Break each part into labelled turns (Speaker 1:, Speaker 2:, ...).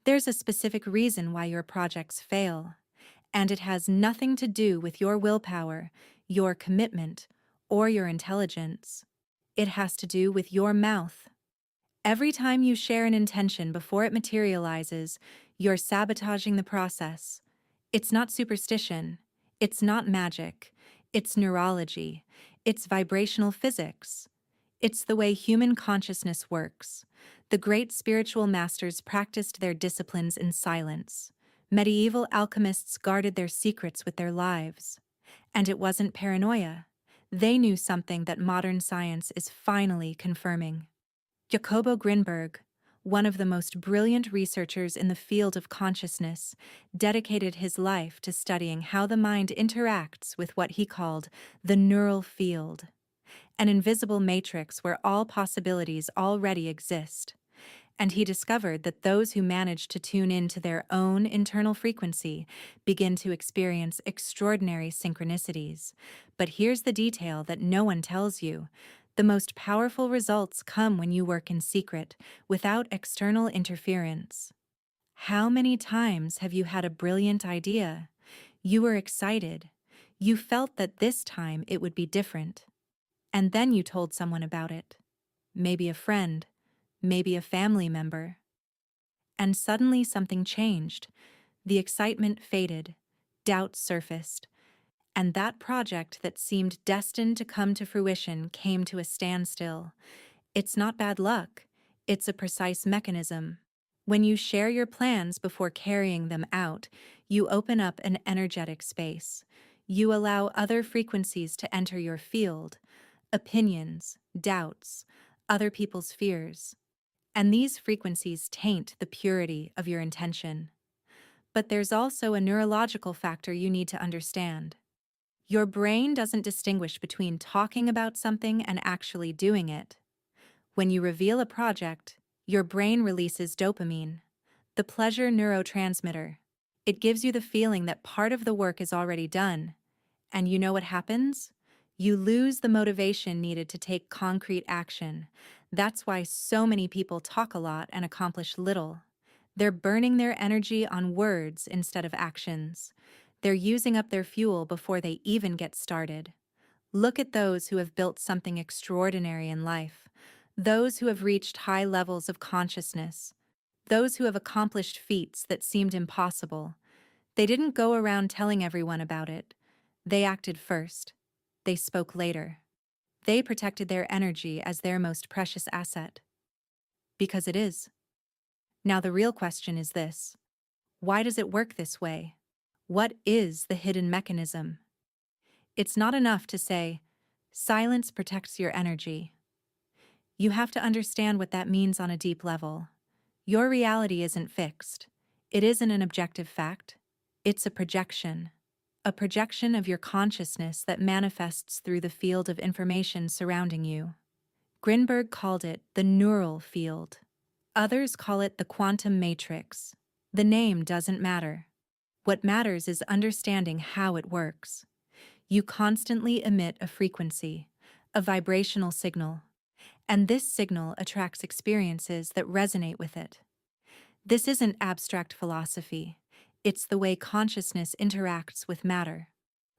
Speaker 1: There's a specific reason why your projects fail, and it has nothing to do with your willpower, your commitment, or your intelligence. It has to do with your mouth. Every time you share an intention before it materializes, you're sabotaging the process. It's not superstition. It's not magic. It's neurology. It's vibrational physics. It's the way human consciousness works. The great spiritual masters practiced their disciplines in silence. Medieval alchemists guarded their secrets with their lives. And it wasn't paranoia. They knew something that modern science is finally confirming. Jacobo Grinberg, one of the most brilliant researchers in the field of consciousness, dedicated his life to studying how the mind interacts with what he called the neural field, an invisible matrix where all possibilities already exist. And he discovered that those who manage to tune into their own internal frequency begin to experience extraordinary synchronicities. But here's the detail that no one tells you. The most powerful results come when you work in secret, without external interference. How many times have you had a brilliant idea? You were excited. You felt that this time it would be different. And then you told someone about it. Maybe a friend, maybe a family member. And suddenly something changed. The excitement faded, doubt surfaced, and that project that seemed destined to come to fruition came to a standstill. It's not bad luck, it's a precise mechanism. When you share your plans before carrying them out, you open up an energetic space. You allow other frequencies to enter your field, opinions, doubts, other people's fears. And these frequencies taint the purity of your intention. But there's also a neurological factor you need to understand. Your brain doesn't distinguish between talking about something and actually doing it. When you reveal a project, your brain releases dopamine, the pleasure neurotransmitter. It gives you the feeling that part of the work is already done. And you know what happens? You lose the motivation needed to take concrete action. That's why so many people talk a lot and accomplish little. They're burning their energy on words instead of actions. They're using up their fuel before they even get started. Look at those who have built something extraordinary in life, those who have reached high levels of consciousness, those who have accomplished feats that seemed impossible. They didn't go around telling everyone about it. They acted first. They spoke later. They protected their energy as their most precious asset. Because it is. Now the real question is this: why does it work this way? What is the hidden mechanism? It's not enough to say, silence protects your energy. You have to understand what that means on a deep level. Your reality isn't fixed. It isn't an objective fact. It's a projection of your consciousness that manifests through the field of information surrounding you. Grinberg called it the neural field. Others call it the quantum matrix. The name doesn't matter. What matters is understanding how it works. You constantly emit a frequency, a vibrational signal, and this signal attracts experiences that resonate with it. This isn't abstract philosophy. It's the way consciousness interacts with matter.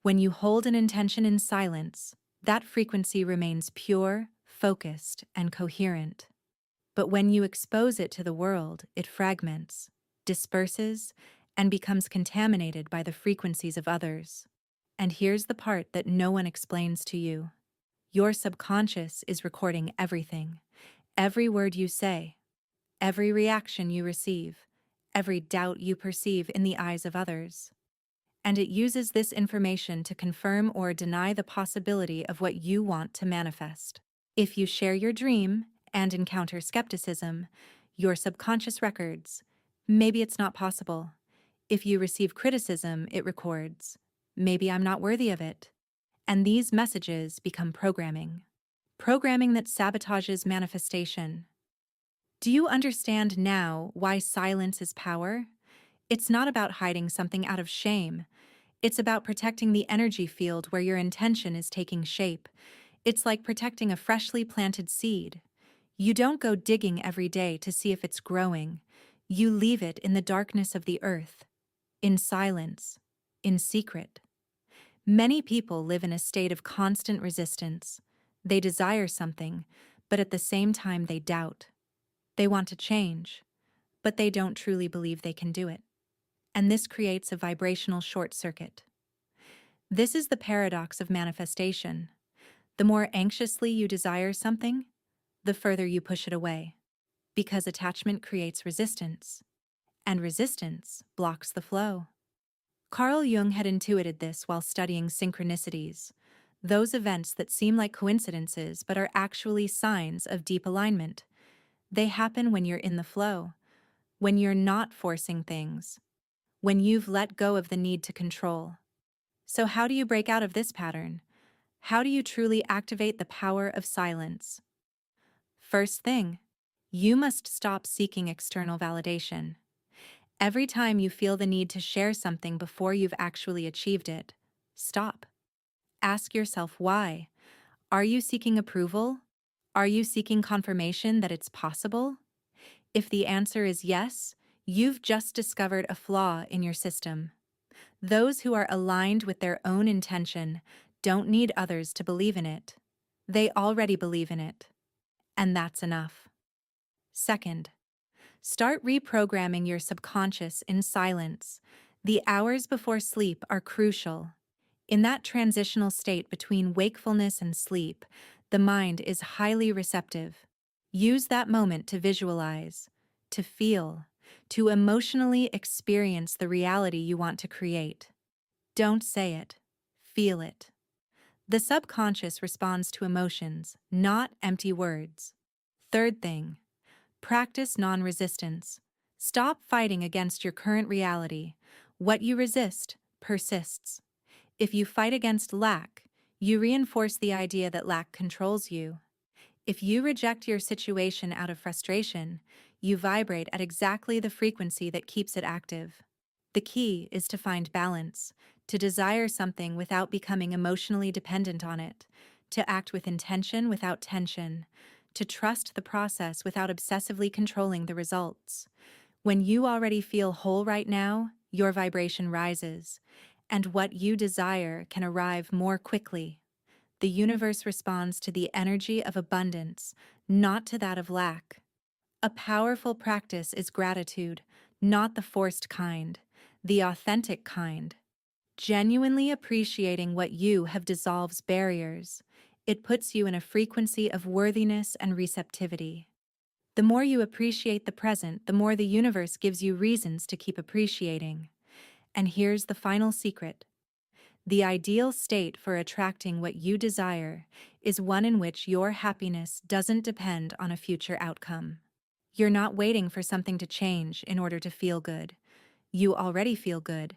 Speaker 1: When you hold an intention in silence, that frequency remains pure, focused, and coherent. But when you expose it to the world, it fragments, disperses, and becomes contaminated by the frequencies of others. And here's the part that no one explains to you. Your subconscious is recording everything, every word you say, every reaction you receive, every doubt you perceive in the eyes of others. And it uses this information to confirm or deny the possibility of what you want to manifest. If you share your dream and encounter skepticism, your subconscious records, maybe it's not possible. If you receive criticism, it records, maybe I'm not worthy of it. And these messages become programming. Programming that sabotages manifestation. Do you understand now why silence is power? It's not about hiding something out of shame. It's about protecting the energy field where your intention is taking shape. It's like protecting a freshly planted seed. You don't go digging every day to see if it's growing. You leave it in the darkness of the earth, in silence, in secret. Many people live in a state of constant resistance. They desire something, but at the same time they doubt. They want to change, but they don't truly believe they can do it. And this creates a vibrational short circuit. This is the paradox of manifestation. The more anxiously you desire something, the further you push it away, because attachment creates resistance, and resistance blocks the flow. Carl Jung had intuited this while studying synchronicities, those events that seem like coincidences but are actually signs of deep alignment. They happen when you're in the flow, when you're not forcing things, when you've let go of the need to control. So how do you break out of this pattern? How do you truly activate the power of silence? First thing, you must stop seeking external validation. Every time you feel the need to share something before you've actually achieved it, stop. Ask yourself why. Are you seeking approval? Are you seeking confirmation that it's possible? If the answer is yes, you've just discovered a flaw in your system. Those who are aligned with their own intention don't need others to believe in it. They already believe in it. And that's enough. Second, start reprogramming your subconscious in silence. The hours before sleep are crucial. In that transitional state between wakefulness and sleep, the mind is highly receptive. Use that moment to visualize, to feel, to emotionally experience the reality you want to create. Don't say it, feel it. The subconscious responds to emotions, not empty words. Third thing, practice non-resistance. Stop fighting against your current reality. What you resist persists. If you fight against lack, you reinforce the idea that lack controls you. If you reject your situation out of frustration, you vibrate at exactly the frequency that keeps it active. The key is to find balance, to desire something without becoming emotionally dependent on it, to act with intention without tension, to trust the process without obsessively controlling the results. When you already feel whole right now, your vibration rises, and what you desire can arrive more quickly. The universe responds to the energy of abundance, not to that of lack. A powerful practice is gratitude, not the forced kind, the authentic kind. Genuinely appreciating what you have dissolves barriers. It puts you in a frequency of worthiness and receptivity. The more you appreciate the present, the more the universe gives you reasons to keep appreciating. And here's the final secret. The ideal state for attracting what you desire is one in which your happiness doesn't depend on a future outcome. You're not waiting for something to change in order to feel good. You already feel good,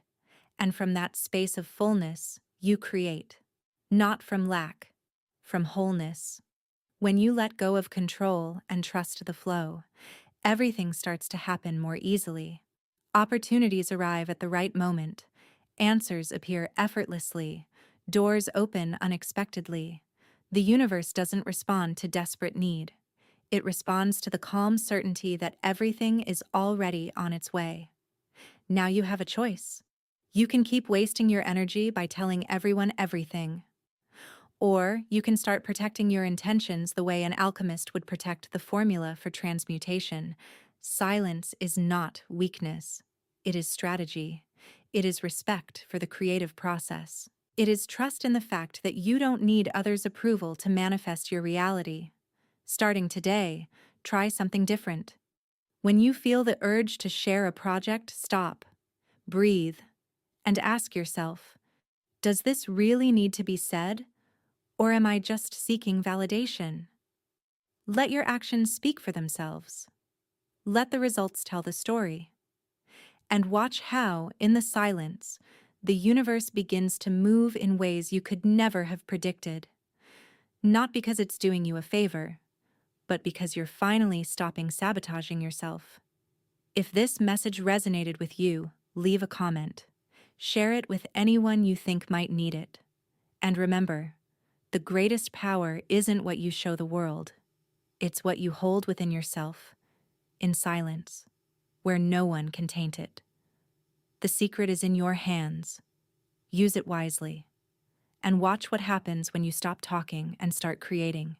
Speaker 1: and from that space of fullness, you create. Not from lack, from wholeness. When you let go of control and trust the flow, everything starts to happen more easily. Opportunities arrive at the right moment. Answers appear effortlessly. Doors open unexpectedly. The universe doesn't respond to desperate need. It responds to the calm certainty that everything is already on its way. Now you have a choice. You can keep wasting your energy by telling everyone everything. Or you can start protecting your intentions the way an alchemist would protect the formula for transmutation. Silence is not weakness. It is strategy. It is respect for the creative process. It is trust in the fact that you don't need others' approval to manifest your reality. Starting today, try something different. When you feel the urge to share a project, stop, breathe, and ask yourself, does this really need to be said? Or am I just seeking validation? Let your actions speak for themselves. Let the results tell the story. And watch how, in the silence, the universe begins to move in ways you could never have predicted. Not because it's doing you a favor, but because you're finally stopping sabotaging yourself. If this message resonated with you, leave a comment. Share it with anyone you think might need it. And remember, the greatest power isn't what you show the world. It's what you hold within yourself, in silence. where no one can taint it. The secret is in your hands. Use it wisely. And watch what happens when you stop talking and start creating.